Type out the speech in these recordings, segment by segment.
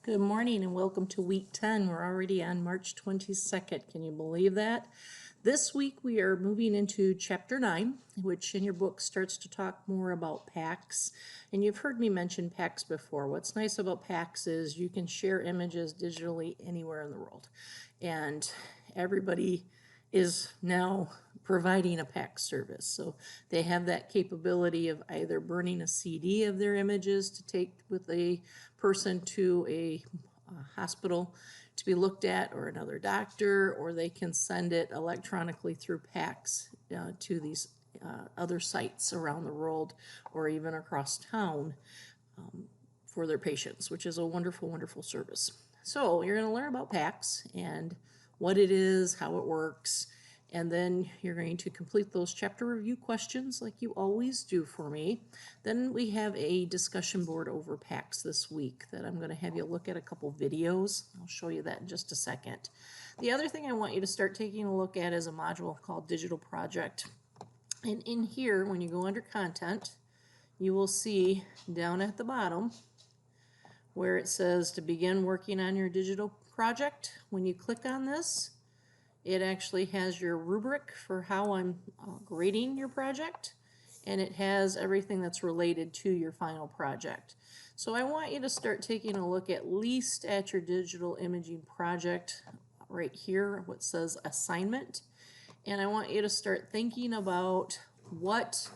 Good morning and welcome to week 10. We're already on March 22nd. Can you believe that? This week we are moving into chapter 9, which in your book starts to talk more about PACS. And you've heard me mention PACS before. What's nice about PACS is you can share images digitally anywhere in the world. And everybody is now providing a PACS service. So they have that capability of either burning a CD of their images to take with a person to a hospital to be looked at, or another doctor, or they can send it electronically through PACS to these other sites around the world or even across town for their patients, which is a wonderful, wonderful service. So you're going to learn about PACS and what it is, how it works, and then you're going to complete those chapter review questions like you always do for me. Then we have a discussion board over PACS this week that I'm going to have you look at a couple videos. I'll show you that in just a second. The other thing I want you to start taking a look at is a module called Digital Project. And in here, when you go under Content, you will see down at the bottom where it says to begin working on your digital project. When you click on this, it actually has your rubric for how I'm grading your project, and it has everything that's related to your final project. So I want you to start taking a look at least at your digital imaging project right here, what says assignment, and I want you to start thinking about what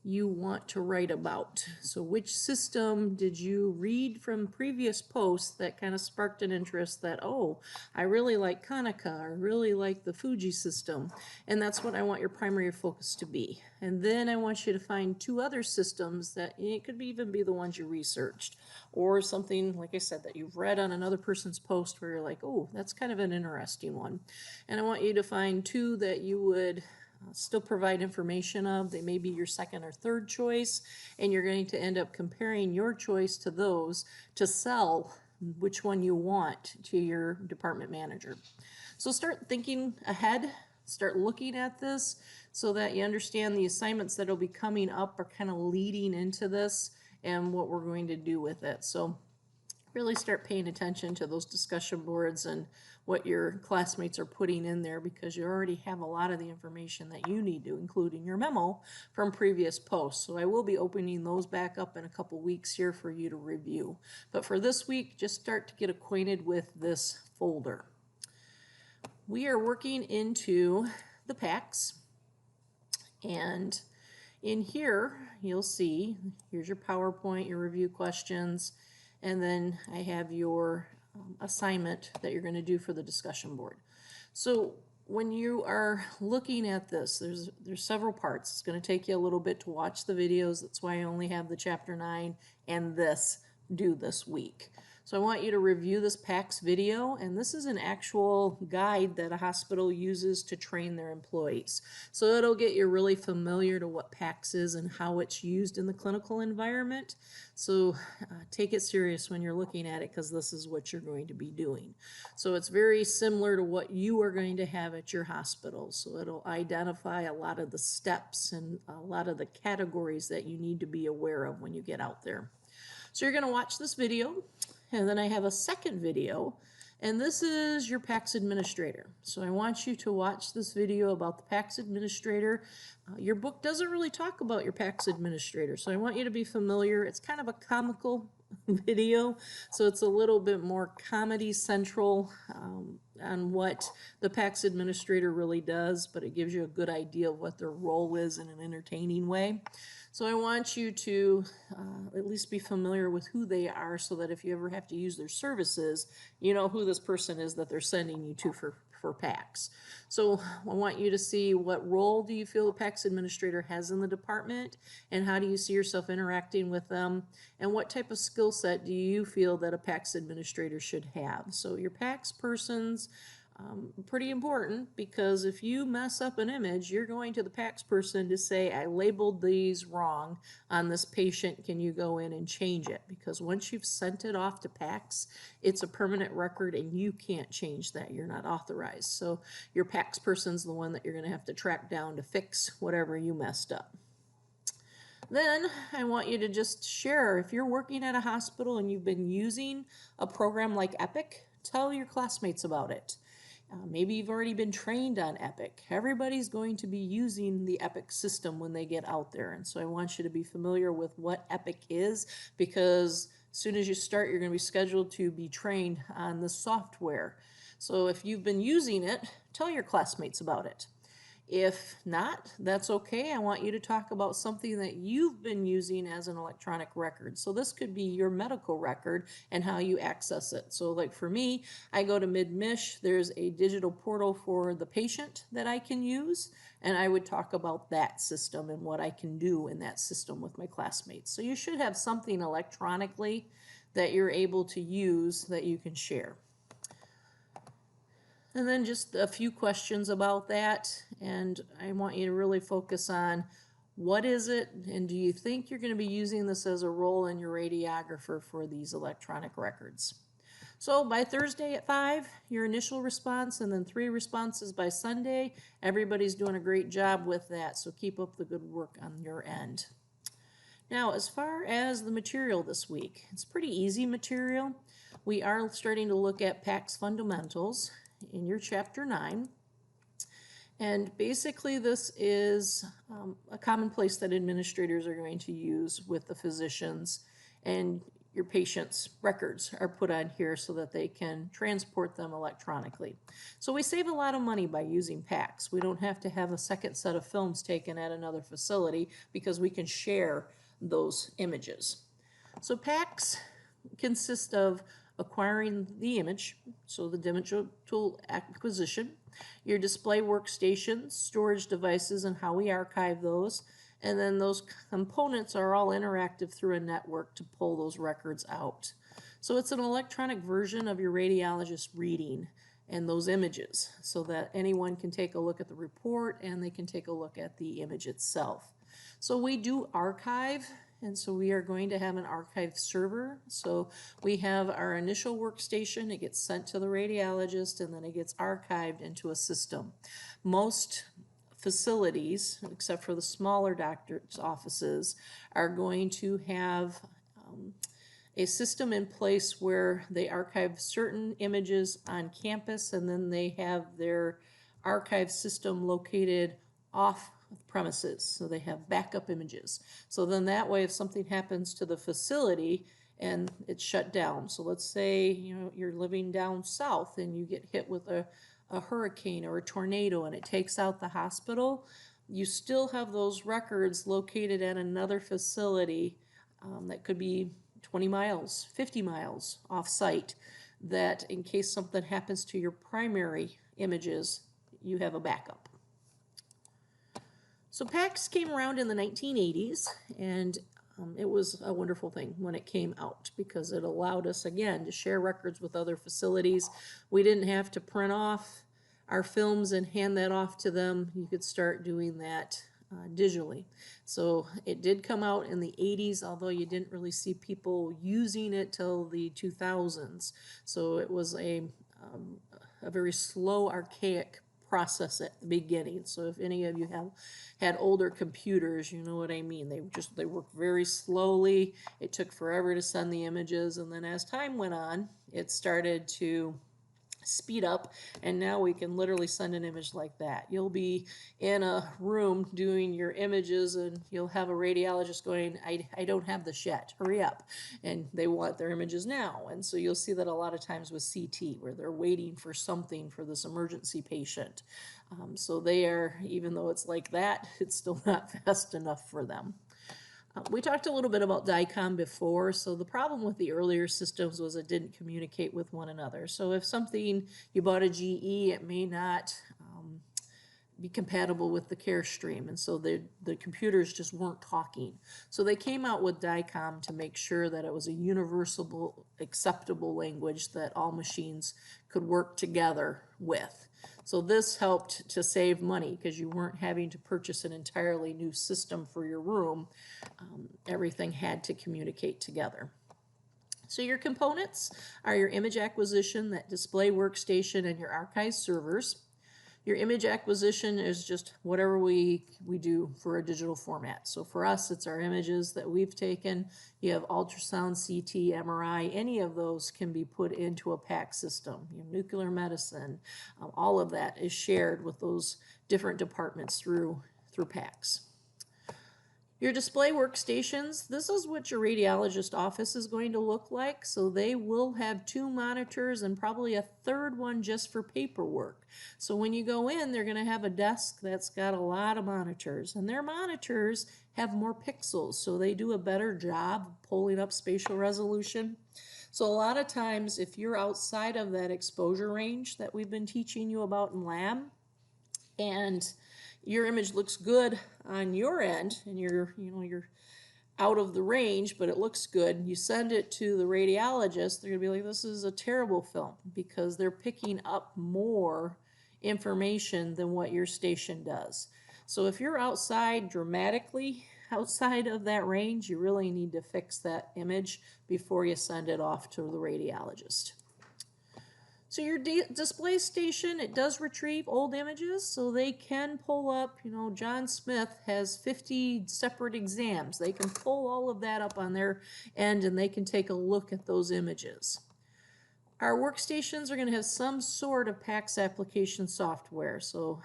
you want to write about. So which system did you read from previous posts that kind of sparked an interest that, oh, I really like Konica, I really like the Fuji system, and that's what I want your primary focus to be. And then I want you to find two other systems that it could even be the ones you researched, or something, like I said, that you've read on another person's post where you're like, oh, that's kind of an interesting one. And I want you to find two that you would still provide information of. They may be your second or third choice, and you're going to end up comparing your choice to those to sell which one you want to your department manager. So start thinking ahead, start looking at this so that you understand the assignments that will be coming up are kind of leading into this and what we're going to do with it. So really start paying attention to those discussion boards and what your classmates are putting in there, because you already have a lot of the information that you need to include in your memo from previous posts. So I will be opening those back up in a couple weeks here for you to review. But for this week, just start to get acquainted with this folder. We are working into the PACS, and in here you'll see, here's your PowerPoint, your review questions, and then I have your assignment that you're going to do for the discussion board. So when you are looking at this, there's several parts. It's going to take you a little bit to watch the videos. That's why I only have the chapter 9 and this due this week. So I want you to review this PACS video, and this is an actual guide that a hospital uses to train their employees. So it'll get you really familiar to what PACS is and how it's used in the clinical environment. So take it serious when you're looking at it, because this is what you're going to be doing. So it's very similar to what you are going to have at your hospital. So it'll identify a lot of the steps and a lot of the categories that you need to be aware of when you get out there. So you're going to watch this video, and then I have a second video, and this is your PACS administrator. So I want you to watch this video about the PACS administrator. Your book doesn't really talk about your PACS administrator, so I want you to be familiar. It's kind of a comical video, so it's a little bit more comedy central on what the PACS administrator really does, but it gives you a good idea of what their role is in an entertaining way. So I want you to at least be familiar with who they are, so that if you ever have to use their services, you know who this person is that they're sending you to for PACS. So I want you to see, what role do you feel the PACS administrator has in the department, and how do you see yourself interacting with them, and what type of skill set do you feel that a PACS administrator should have. So your PACS person's pretty important, because if you mess up an image, you're going to the PACS person to say, I labeled these wrong on this patient, can you go in and change it? Because once you've sent it off to PACS, it's a permanent record and you can't change that. You're not authorized. So your PACS person's the one that you're going to have to track down to fix whatever you messed up. Then I want you to just share. If you're working at a hospital and you've been using a program like Epic, tell your classmates about it. Maybe you've already been trained on Epic. Everybody's going to be using the Epic system when they get out there. And so I want you to be familiar with what Epic is, because as soon as you start, you're going to be scheduled to be trained on the software. So if you've been using it, tell your classmates about it. If not, that's okay. I want you to talk about something that you've been using as an electronic record. So this could be your medical record and how you access it. So like for me, I go to MidMish, there's a digital portal for the patient that I can use, and I would talk about that system and what I can do in that system with my classmates. So you should have something electronically that you're able to use that you can share. And then just a few questions about that, and I want you to really focus on what is it, and do you think you're going to be using this as a role in your radiographer for these electronic records? So by Thursday at 5, your initial response, and then 3 responses by Sunday. Everybody's doing a great job with that, so keep up the good work on your end. Now, as far as the material this week, it's pretty easy material. We are starting to look at PACS fundamentals in your chapter 9. And basically this is a commonplace that administrators are going to use with the physicians, and your patients' records are put on here so that they can transport them electronically. So we save a lot of money by using PACS. We don't have to have a second set of films taken at another facility because we can share those images. So PACS consists of acquiring the image, so the digital acquisition, your display workstations, storage devices, and how we archive those, and then those components are all interactive through a network to pull those records out. So it's an electronic version of your radiologist reading and those images so that anyone can take a look at the report and they can take a look at the image itself. So we do archive, and so we are going to have an archive server. So we have our initial workstation, it gets sent to the radiologist, and then it gets archived into a system. Most facilities, except for the smaller doctor's offices, are going to have a system in place where they archive certain images on campus, and then they have their archive system located off premises, so they have backup images. So then that way, if something happens to the facility and it's shut down, so let's say you're living down south and you get hit with a hurricane or a tornado and it takes out the hospital, you still have those records located at another facility that could be 20 miles, 50 miles off site, that in case something happens to your primary images, you have a backup. So PACS came around in the 1980s, and it was a wonderful thing when it came out because it allowed us, again, to share records with other facilities. We didn't have to print off our films and hand that off to them. You could start doing that digitally. So it did come out in the 80s, although you didn't really see people using it till the 2000s. So it was a very slow, archaic process at the beginning. So if any of you have had older computers, you know what I mean. They work very slowly. It took forever to send the images, and then as time went on, it started to speed up, and now we can literally send an image like that. You'll be in a room doing your images and you'll have a radiologist going, I don't have this yet, hurry up. And they want their images now. And so you'll see that a lot of times with CT where they're waiting for something for this emergency patient. So they are, even though it's like that, it's still not fast enough for them. We talked a little bit about DICOM before, so the problem with the earlier systems was it didn't communicate with one another. So if something, you bought a GE, it may not be compatible with the Carestream, and so the computers just weren't talking. So they came out with DICOM to make sure that it was a universal, acceptable language that all machines could work together with. So this helped to save money because you weren't having to purchase an entirely new system for your room. Everything had to communicate together. So your components are your image acquisition, that display workstation, and your archive servers. Your image acquisition is just whatever we do for a digital format. So for us, it's our images that we've taken. You have ultrasound, CT, MRI, any of those can be put into a PACS system. You have nuclear medicine, all of that is shared with those different departments through PACS. Your display workstations, this is what your radiologist office is going to look like. So they will have 2 monitors and probably a 3rd one just for paperwork. So when you go in, they're going to have a desk that's got a lot of monitors, and their monitors have more pixels, so they do a better job pulling up spatial resolution. So a lot of times, if you're outside of that exposure range that we've been teaching you about in lab, and your image looks good on your end, and you're out of the range, but it looks good, you send it to the radiologist, they're gonna be like, this is a terrible film, because they're picking up more information than what your station does. So if you're outside, dramatically outside of that range, you really need to fix that image before you send it off to the radiologist. So your display station, it does retrieve old images, so they can pull up, John Smith has 50 separate exams. They can pull all of that up on their end, and they can take a look at those images. Our workstations are going to have some sort of PACS application software. So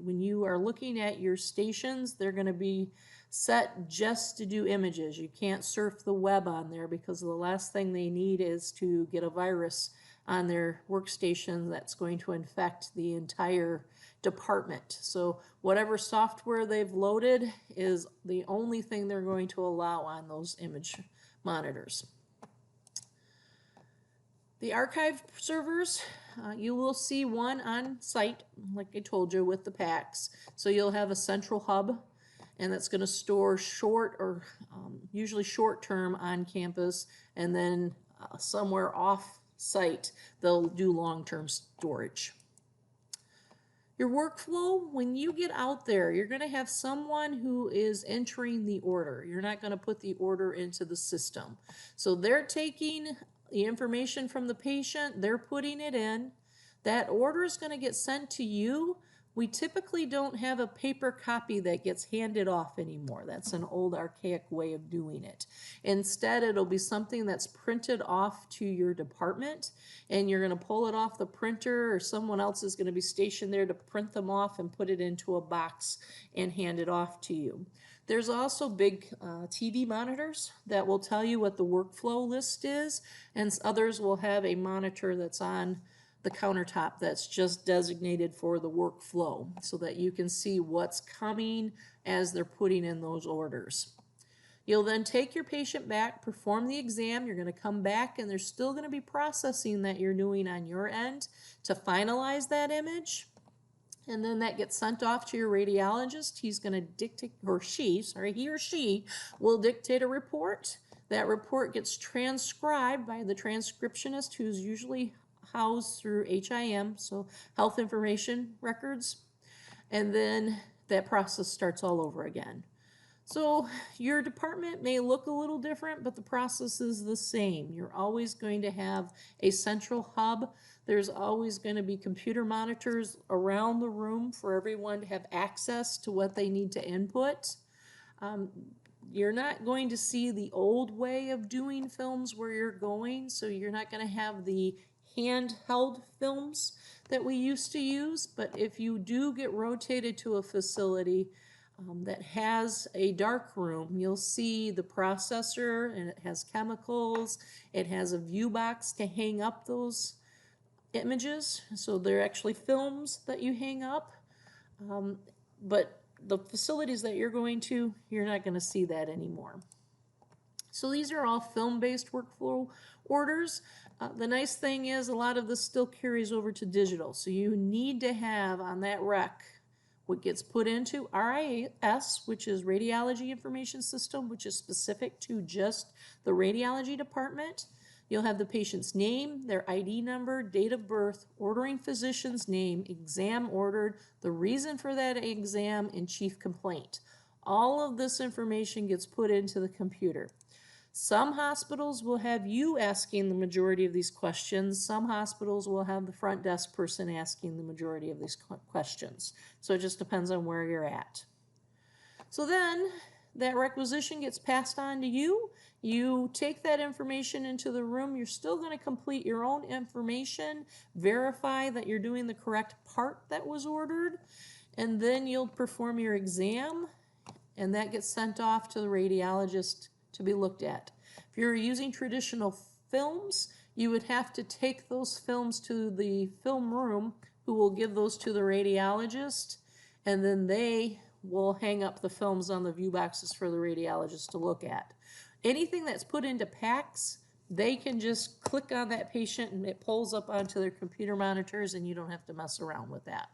when you are looking at your stations, they're going to be set just to do images. You can't surf the web on there, because the last thing they need is to get a virus on their workstation that's going to infect the entire department. So whatever software they've loaded is the only thing they're going to allow on those image monitors. The archive servers, you will see one on site, like I told you, with the PACS. So you'll have a central hub, and that's going to store short or usually short term on campus, and then somewhere off site they'll do long-term storage. Your workflow, when you get out there, you're going to have someone who is entering the order. You're not going to put the order into the system. So they're taking the information from the patient, they're putting it in. That order is going to get sent to you. We typically don't have a paper copy that gets handed off anymore. That's an old archaic way of doing it. Instead, it'll be something that's printed off to your department, and you're going to pull it off the printer, or someone else is going to be stationed there to print them off and put it into a box and hand it off to you. There's also big TV monitors that will tell you what the workflow list is, and others will have a monitor that's on the countertop that's just designated for the workflow, so that you can see what's coming as they're putting in those orders. You'll then take your patient back, perform the exam. You're going to come back, and there's still going to be processing that you're doing on your end to finalize that image. And then that gets sent off to your radiologist. He's going to dictate, he or she will dictate a report. That report gets transcribed by the transcriptionist, who's usually housed through HIM, so Health Information Records, and then that process starts all over again. So your department may look a little different, but the process is the same. You're always going to have a central hub. There's always going to be computer monitors around the room for everyone to have access to what they need to input. You're not going to see the old way of doing films where you're going, so you're not going to have the handheld films that we used to use. But if you do get rotated to a facility that has a dark room, you'll see the processor, and it has chemicals. It has a view box to hang up those images. So they're actually films that you hang up. But the facilities that you're going to, you're not going to see that anymore. So these are all film-based workflow orders. The nice thing is a lot of this still carries over to digital. So you need to have on that rec what gets put into RIS, which is Radiology Information System, which is specific to just the radiology department. You'll have the patient's name, their ID number, date of birth, ordering physician's name, exam ordered, the reason for that exam, and chief complaint. All of this information gets put into the computer. Some hospitals will have you asking the majority of these questions. Some hospitals will have the front desk person asking the majority of these questions. So it just depends on where you're at. So then that requisition gets passed on to you. You take that information into the room. You're still going to complete your own information, verify that you're doing the correct part that was ordered, and then you'll perform your exam, and that gets sent off to the radiologist to be looked at. If you're using traditional films, you would have to take those films to the film room, who will give those to the radiologist, and then they will hang up the films on the view boxes for the radiologist to look at. Anything that's put into PACS, they can just click on that patient and it pulls up onto their computer monitors, and you don't have to mess around with that.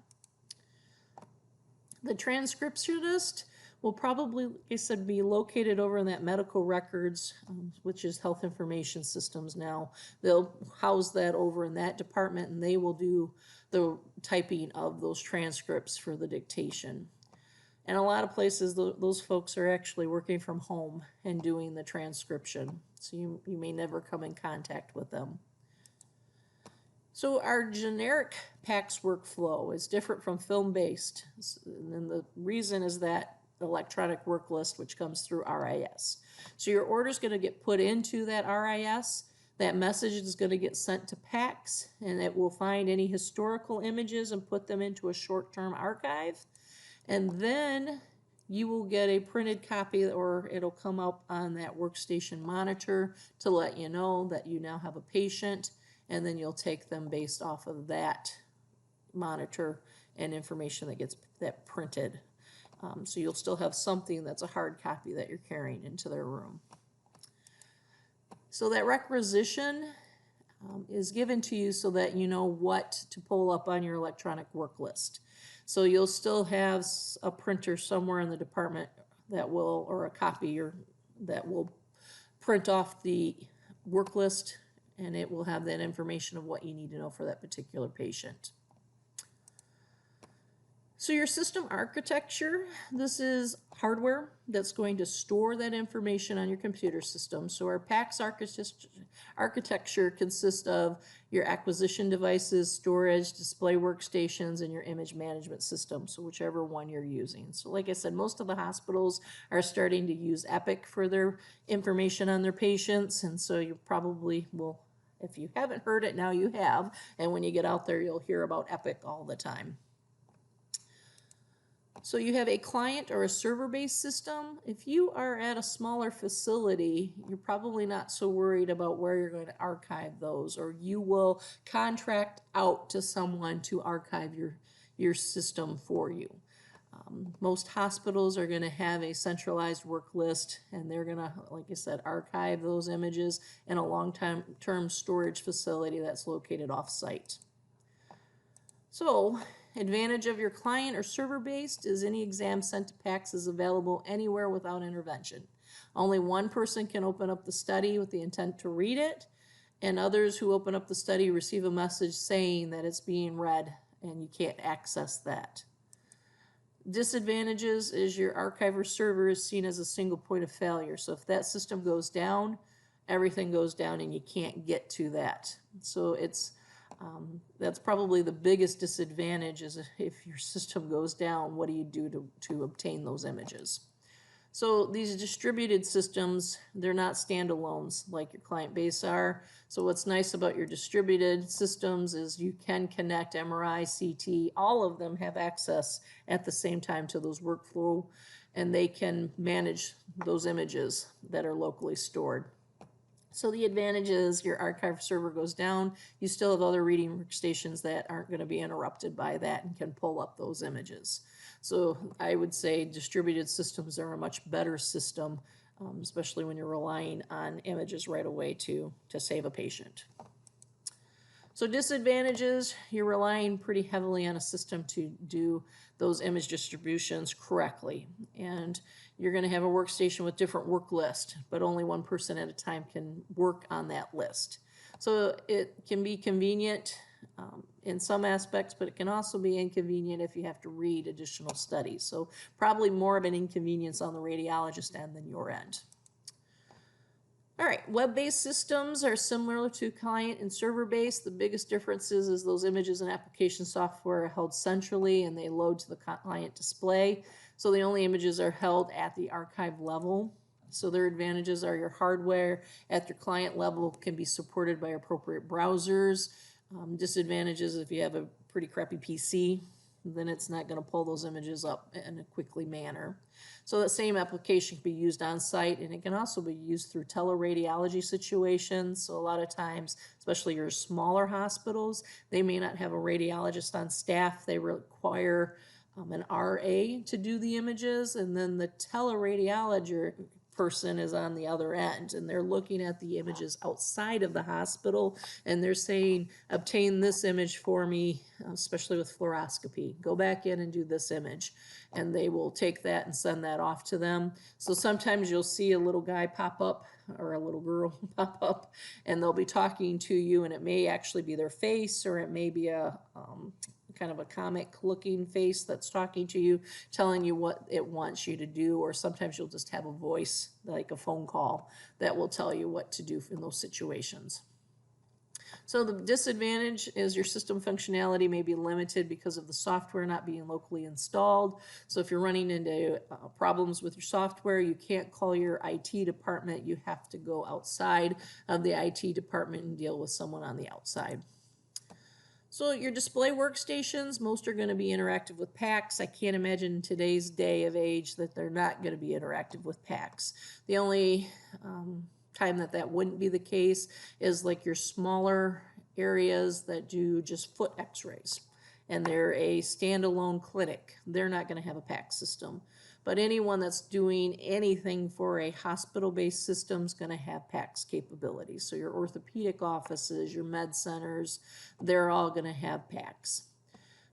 The transcriptionist will probably, like I said, be located over in that medical records, which is health information systems now. They'll house that over in that department, and they will do the typing of those transcripts for the dictation. And a lot of places, those folks are actually working from home and doing the transcription. So you may never come in contact with them. So our generic PACS workflow is different from film-based. And the reason is that electronic work list, which comes through RIS. So your order is going to get put into that RIS. That message is going to get sent to PACS, and it will find any historical images and put them into a short-term archive. And then you will get a printed copy, or it'll come up on that workstation monitor to let you know that you now have a patient, and then you'll take them based off of that monitor and information that gets printed. So you'll still have something that's a hard copy that you're carrying into their room. So that requisition is given to you so that you know what to pull up on your electronic work list. So you'll still have a printer somewhere in the department that will, or a copier that will print off the work list, and it will have that information of what you need to know for that particular patient. So your system architecture, this is hardware that's going to store that information on your computer system. So our PACS architecture consists of your acquisition devices, storage, display workstations, and your image management system, so whichever one you're using. So like I said, most of the hospitals are starting to use Epic for their information on their patients, and so you probably will, if you haven't heard it, now you have, and when you get out there, you'll hear about Epic all the time. So you have a client or a server-based system. If you are at a smaller facility, you're probably not so worried about where you're going to archive those, or you will contract out to someone to archive your system for you. Most hospitals are going to have a centralized work list, and they're going to, like I said, archive those images in a long-term storage facility that's located off-site. So, advantage of your client or server-based is any exam sent to PACS is available anywhere without intervention. Only one person can open up the study with the intent to read it, and others who open up the study receive a message saying that it's being read, and you can't access that. Disadvantages is your archiver server is seen as a single point of failure. So if that system goes down, everything goes down and you can't get to that. So that's probably the biggest disadvantage, is if your system goes down, what do you do to obtain those images? So these distributed systems, they're not standalones like your client base are. So what's nice about your distributed systems is you can connect MRI, CT, all of them have access at the same time to those workflow, and they can manage those images that are locally stored. So the advantage is your archive server goes down, you still have other reading workstations that aren't going to be interrupted by that and can pull up those images. So I would say distributed systems are a much better system, especially when you're relying on images right away to save a patient. So disadvantages, you're relying pretty heavily on a system to do those image distributions correctly. And you're going to have a workstation with different work lists, but only one person at a time can work on that list. So it can be convenient in some aspects, but it can also be inconvenient if you have to read additional studies. So probably more of an inconvenience on the radiologist end than your end. All right, web-based systems are similar to client and server-based. The biggest difference is those images and application software are held centrally and they load to the client display. So the only images are held at the archive level. So their advantages are your hardware at your client level can be supported by appropriate browsers. Disadvantages if you have a pretty crappy PC, then it's not going to pull those images up in a quickly manner. So that same application can be used on site, and it can also be used through teleradiology situations. So a lot of times, especially your smaller hospitals, they may not have a radiologist on staff. They require an RA to do the images, and then the teleradiology person is on the other end, and they're looking at the images outside of the hospital, and they're saying, obtain this image for me, especially with fluoroscopy. Go back in and do this image. And they will take that and send that off to them. So sometimes you'll see a little guy pop up or a little girl pop up, and they'll be talking to you, and it may actually be their face, or it may be a kind of a comic looking face that's talking to you, telling you what it wants you to do, or sometimes you'll just have a voice like a phone call that will tell you what to do in those situations. So the disadvantage is your system functionality may be limited because of the software not being locally installed. So if you're running into problems with your software, you can't call your IT department. You have to go outside of the IT department and deal with someone on the outside. So your display workstations, most are going to be interactive with PACS. I can't imagine in today's day of age that they're not going to be interactive with PACS. The only time that wouldn't be the case is like your smaller areas that do just foot x-rays, and they're a standalone clinic. They're not going to have a PACS system. But anyone that's doing anything for a hospital-based system is going to have PACS capabilities. So your orthopedic offices, your med centers, they're all going to have PACS.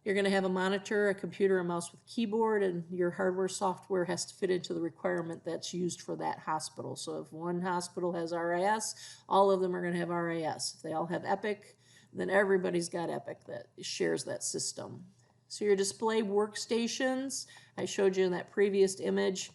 You're going to have a monitor, a computer, a mouse with keyboard, and your hardware software has to fit into the requirement that's used for that hospital. So if one hospital has RIS, all of them are going to have RIS. If they all have Epic, then everybody's got Epic that shares that system. So your display workstations, I showed you in that previous image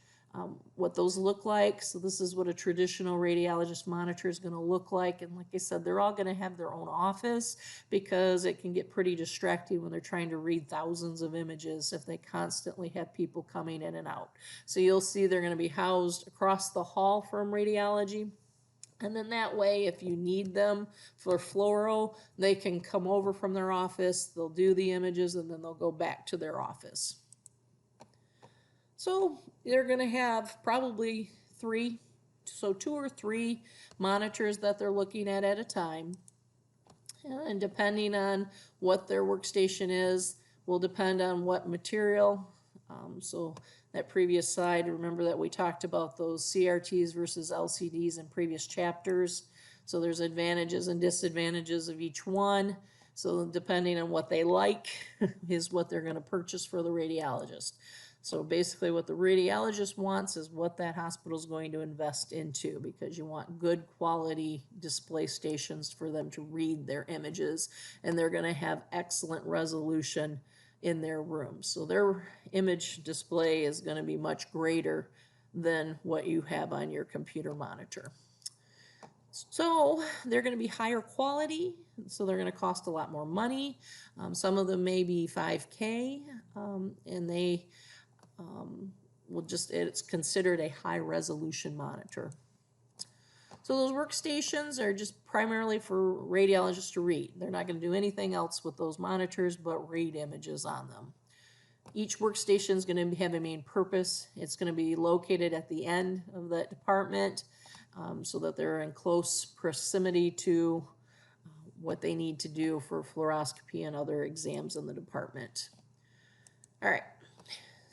what those look like. So this is what a traditional radiologist monitor is going to look like. And like I said, they're all going to have their own office because it can get pretty distracting when they're trying to read thousands of images if they constantly have people coming in and out. So you'll see they're going to be housed across the hall from radiology. And then that way, if you need them for fluoro, they can come over from their office, they'll do the images, and then they'll go back to their office. So they're going to have probably two or three monitors that they're looking at a time. And depending on what their workstation is, will depend on what material. So that previous slide, remember that we talked about those CRTs versus LCDs in previous chapters. So there's advantages and disadvantages of each one. So depending on what they like is what they're going to purchase for the radiologist. So basically what the radiologist wants is what that hospital is going to invest into, because you want good quality display stations for them to read their images, and they're going to have excellent resolution in their rooms. So their image display is going to be much greater than what you have on your computer monitor. So they're going to be higher quality, so they're going to cost a lot more money. Some of them may be 5K, and they it's considered a high resolution monitor. So those workstations are just primarily for radiologists to read. They're not going to do anything else with those monitors but read images on them. Each workstation is going to have a main purpose. It's going to be located at the end of that department so that they're in close proximity to what they need to do for fluoroscopy and other exams in the department. All right.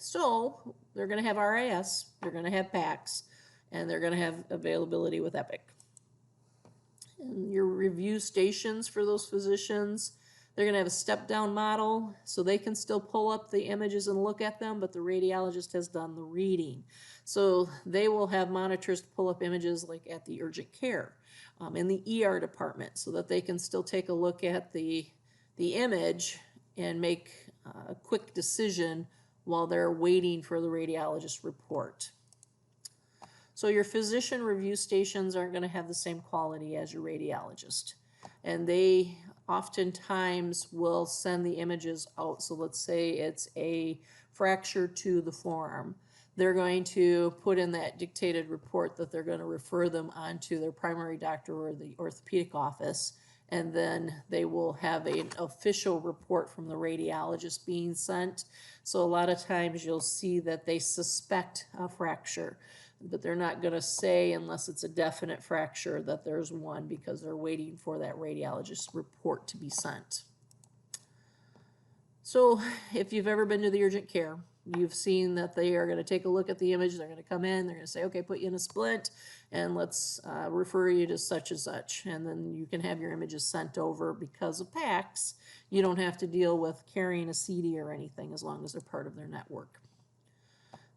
So they're going to have RIS, they're going to have PACS, and they're going to have availability with Epic. And your review stations for those physicians, they're going to have a step-down model, so they can still pull up the images and look at them, but the radiologist has done the reading. So they will have monitors to pull up images like at the urgent care, in the ER department, so that they can still take a look at the image and make a quick decision while they're waiting for the radiologist report. So your physician review stations aren't going to have the same quality as your radiologist. And they oftentimes will send the images out. So let's say it's a fracture to the forearm. They're going to put in that dictated report that they're going to refer them on to their primary doctor or the orthopedic office, and then they will have an official report from the radiologist being sent. So a lot of times you'll see that they suspect a fracture, but they're not going to say, unless it's a definite fracture, that there's one, because they're waiting for that radiologist report to be sent. So if you've ever been to the urgent care, you've seen that they are going to take a look at the image. They're going to come in, they're going to say, okay, put you in a splint, and let's refer you to such and such. And then you can have your images sent over. Because of PACS, you don't have to deal with carrying a CD or anything, as long as they're part of their network.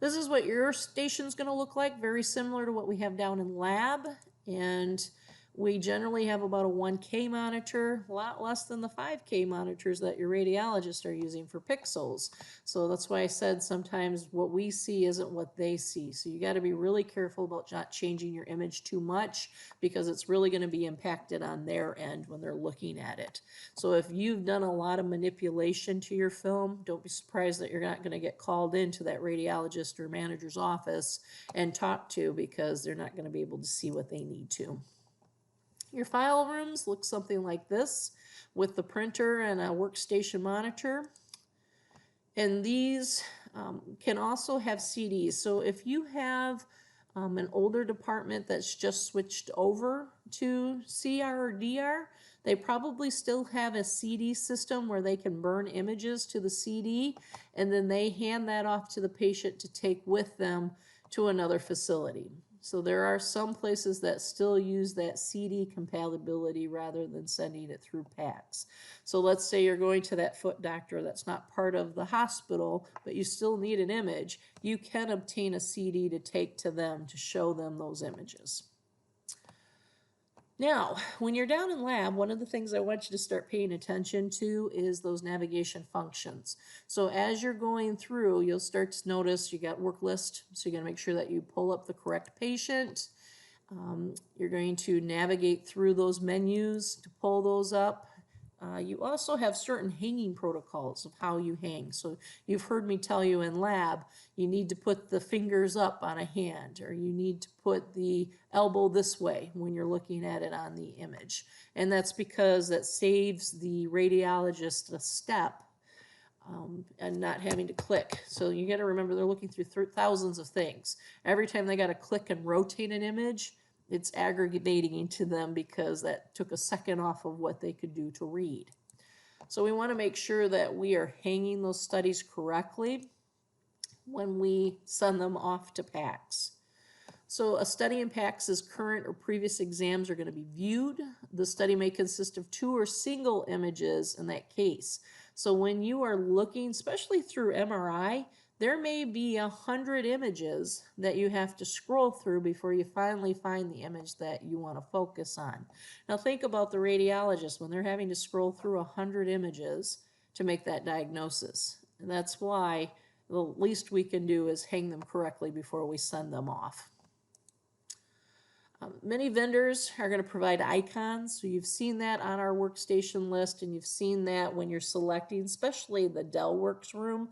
This is what your station's going to look like, very similar to what we have down in lab. And we generally have about a 1K monitor, a lot less than the 5K monitors that your radiologists are using for pixels. So that's why I said sometimes what we see isn't what they see. So you got to be really careful about not changing your image too much, because it's really going to be impacted on their end when they're looking at it. So if you've done a lot of manipulation to your film, don't be surprised that you're not going to get called into that radiologist or manager's office and talked to, because they're not going to be able to see what they need to. Your file rooms look something like this, with the printer and a workstation monitor. And these can also have CDs. So if you have an older department that's just switched over to CR or DR, they probably still have a CD system where they can burn images to the CD, and then they hand that off to the patient to take with them to another facility. So there are some places that still use that CD compatibility rather than sending it through PACS. So let's say you're going to that foot doctor that's not part of the hospital, but you still need an image. You can obtain a CD to take to them to show them those images. Now, when you're down in lab, one of the things I want you to start paying attention to is those navigation functions. So as you're going through, you'll start to notice you got work list. So you're going to make sure that you pull up the correct patient. You're going to navigate through those menus to pull those up. You also have certain hanging protocols of how you hang. So you've heard me tell you in lab, you need to put the fingers up on a hand, or you need to put the elbow this way when you're looking at it on the image. And that's because that saves the radiologist a step and not having to click. So you got to remember, they're looking through thousands of things. Every time they got to click and rotate an image, it's aggregating to them, because that took a second off of what they could do to read. So we want to make sure that we are hanging those studies correctly when we send them off to PACS. So a study in PACS's current or previous exams are going to be viewed. The study may consist of 2 or single images in that case. So when you are looking, especially through MRI, there may be 100 images that you have to scroll through before you finally find the image that you want to focus on. Now think about the radiologist when they're having to scroll through 100 images to make that diagnosis. And that's why the least we can do is hang them correctly before we send them off. Many vendors are going to provide icons, so you've seen that on our workstation list, and you've seen that when you're selecting, especially the DelWorks room.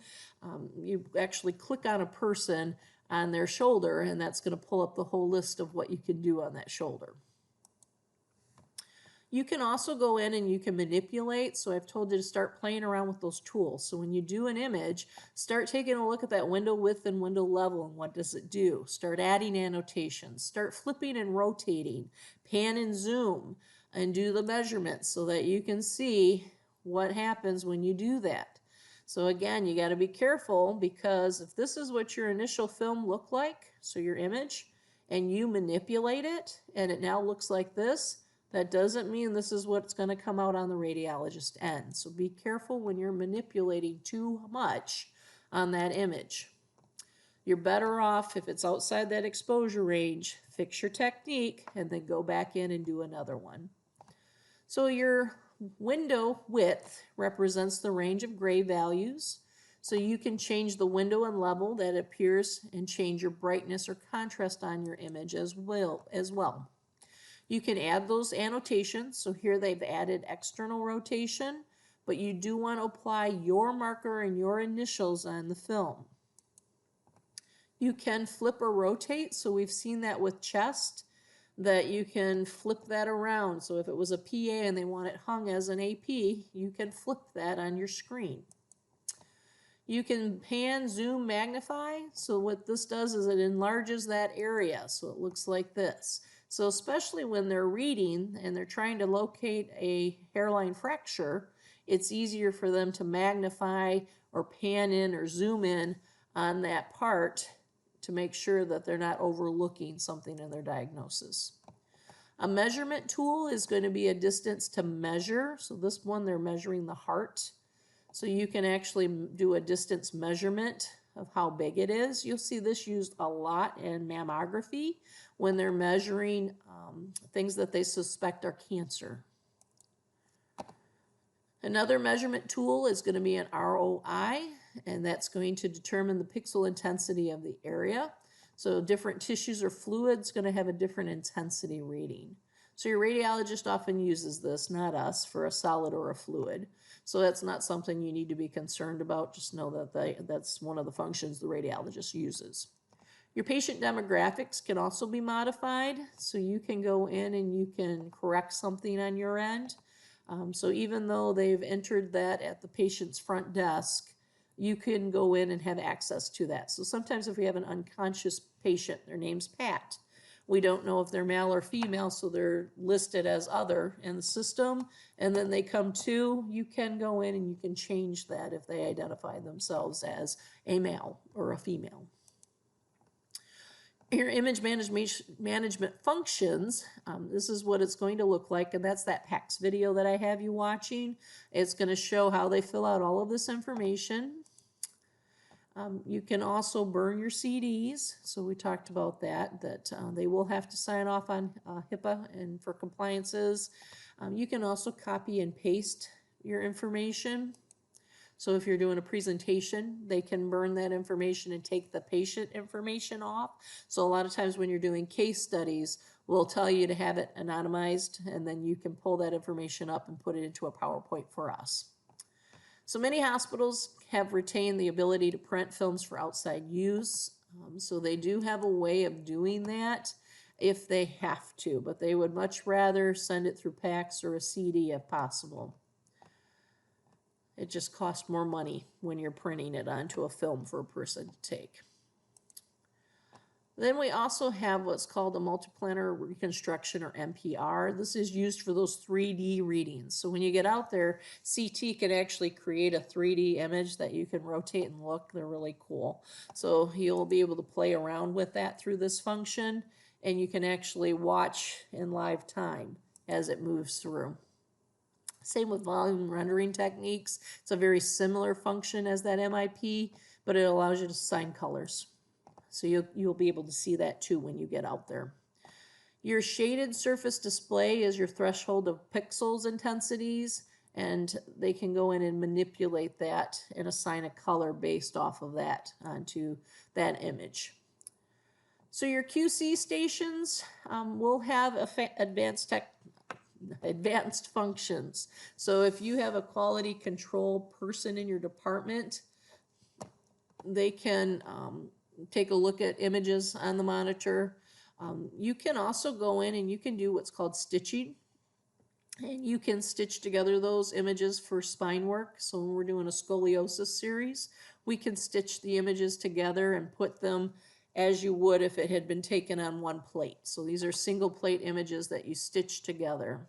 You actually click on a person on their shoulder, and that's going to pull up the whole list of what you can do on that shoulder. You can also go in and you can manipulate. So I've told you to start playing around with those tools. So when you do an image, start taking a look at that window width and window level and what does it do. Start adding annotations. Start flipping and rotating. Pan and zoom and do the measurements so that you can see what happens when you do that. So again, you got to be careful, because if this is what your initial film looked like, so your image, and you manipulate it and it now looks like this, that doesn't mean this is what's going to come out on the radiologist end. So be careful when you're manipulating too much on that image. You're better off, if it's outside that exposure range, fix your technique and then go back in and do another one. So your window width represents the range of gray values. So you can change the window and level that appears and change your brightness or contrast on your image as well. You can add those annotations. So here they've added external rotation, but you do want to apply your marker and your initials on the film. You can flip or rotate. So we've seen that with chest, that you can flip that around. So if it was a PA and they want it hung as an AP, you can flip that on your screen. You can pan, zoom, magnify. So what this does is it enlarges that area. So it looks like this. So especially when they're reading and they're trying to locate a hairline fracture, it's easier for them to magnify or pan in or zoom in on that part to make sure that they're not overlooking something in their diagnosis. A measurement tool is going to be a distance to measure. So this one, they're measuring the heart. So you can actually do a distance measurement of how big it is. You'll see this used a lot in mammography when they're measuring things that they suspect are cancer. Another measurement tool is going to be an ROI, and that's going to determine the pixel intensity of the area. So different tissues or fluids going to have a different intensity reading. So your radiologist often uses this, not us, for a solid or a fluid. So that's not something you need to be concerned about. Just know that that's one of the functions the radiologist uses. Your patient demographics can also be modified. So you can go in and you can correct something on your end. So even though they've entered that at the patient's front desk, you can go in and have access to that. So sometimes if we have an unconscious patient, their name's Pat, we don't know if they're male or female, so they're listed as other in the system, and then they come to, you can go in and you can change that if they identify themselves as a male or a female. Your image management functions, this is what it's going to look like, and that's that PACS video that I have you watching. It's going to show how they fill out all of this information. You can also burn your CDs, so we talked about that they will have to sign off on HIPAA and for compliances. You can also copy and paste your information. So if you're doing a presentation, they can burn that information and take the patient information off. So a lot of times when you're doing case studies, we'll tell you to have it anonymized, and then you can pull that information up and put it into a PowerPoint for us. So many hospitals have retained the ability to print films for outside use. So they do have a way of doing that if they have to, but they would much rather send it through PACS or a CD if possible. It just costs more money when you're printing it onto a film for a person to take. Then we also have what's called a multiplanar reconstruction, or MPR. This is used for those 3D readings. So when you get out there, CT can actually create a 3D image that you can rotate and look. They're really cool. So you'll be able to play around with that through this function, and you can actually watch in live time as it moves through. Same with volume rendering techniques. It's a very similar function as that MIP, but it allows you to assign colors. So you'll be able to see that too when you get out there. Your shaded surface display is your threshold of pixels intensities, and they can go in and manipulate that and assign a color based off of that onto that image. So your QC stations will have advanced functions. So if you have a quality control person in your department, they can take a look at images on the monitor. You can also go in and you can do what's called stitching, and you can stitch together those images for spine work. So when we're doing a scoliosis series, we can stitch the images together and put them as you would if it had been taken on one plate. So these are single plate images that you stitch together.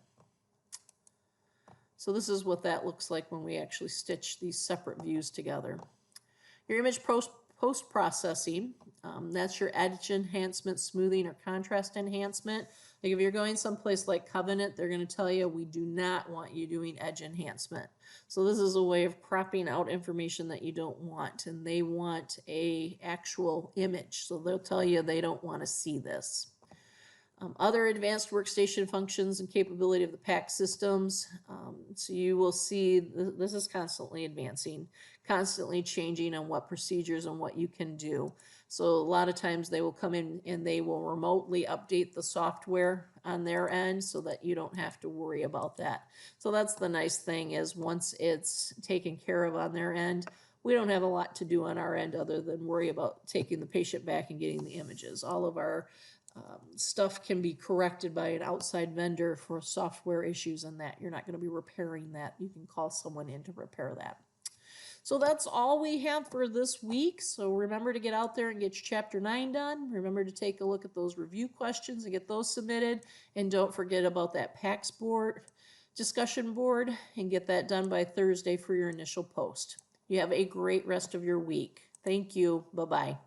So this is what that looks like when we actually stitch these separate views together. Your image post-processing, that's your edge enhancement, smoothing, or contrast enhancement. Like if you're going someplace like Covenant, they're going to tell you we do not want you doing edge enhancement. So this is a way of cropping out information that you don't want, and they want a actual image. So they'll tell you they don't want to see this. Other advanced workstation functions and capability of the PAX systems. So you will see this is constantly advancing, constantly changing on what procedures and what you can do. So a lot of times they will come in and they will remotely update the software on their end so that you don't have to worry about that. So that's the nice thing, is once it's taken care of on their end, we don't have a lot to do on our end other than worry about taking the patient back and getting the images. All of our stuff can be corrected by an outside vendor for software issues and that. You're not going to be repairing that. You can call someone in to repair that. So that's all we have for this week. So remember to get out there and get your Chapter 9 done. Remember to take a look at those review questions and get those submitted. And don't forget about that PAX board discussion board and get that done by Thursday for your initial post. You have a great rest of your week. Thank you. Bye-bye.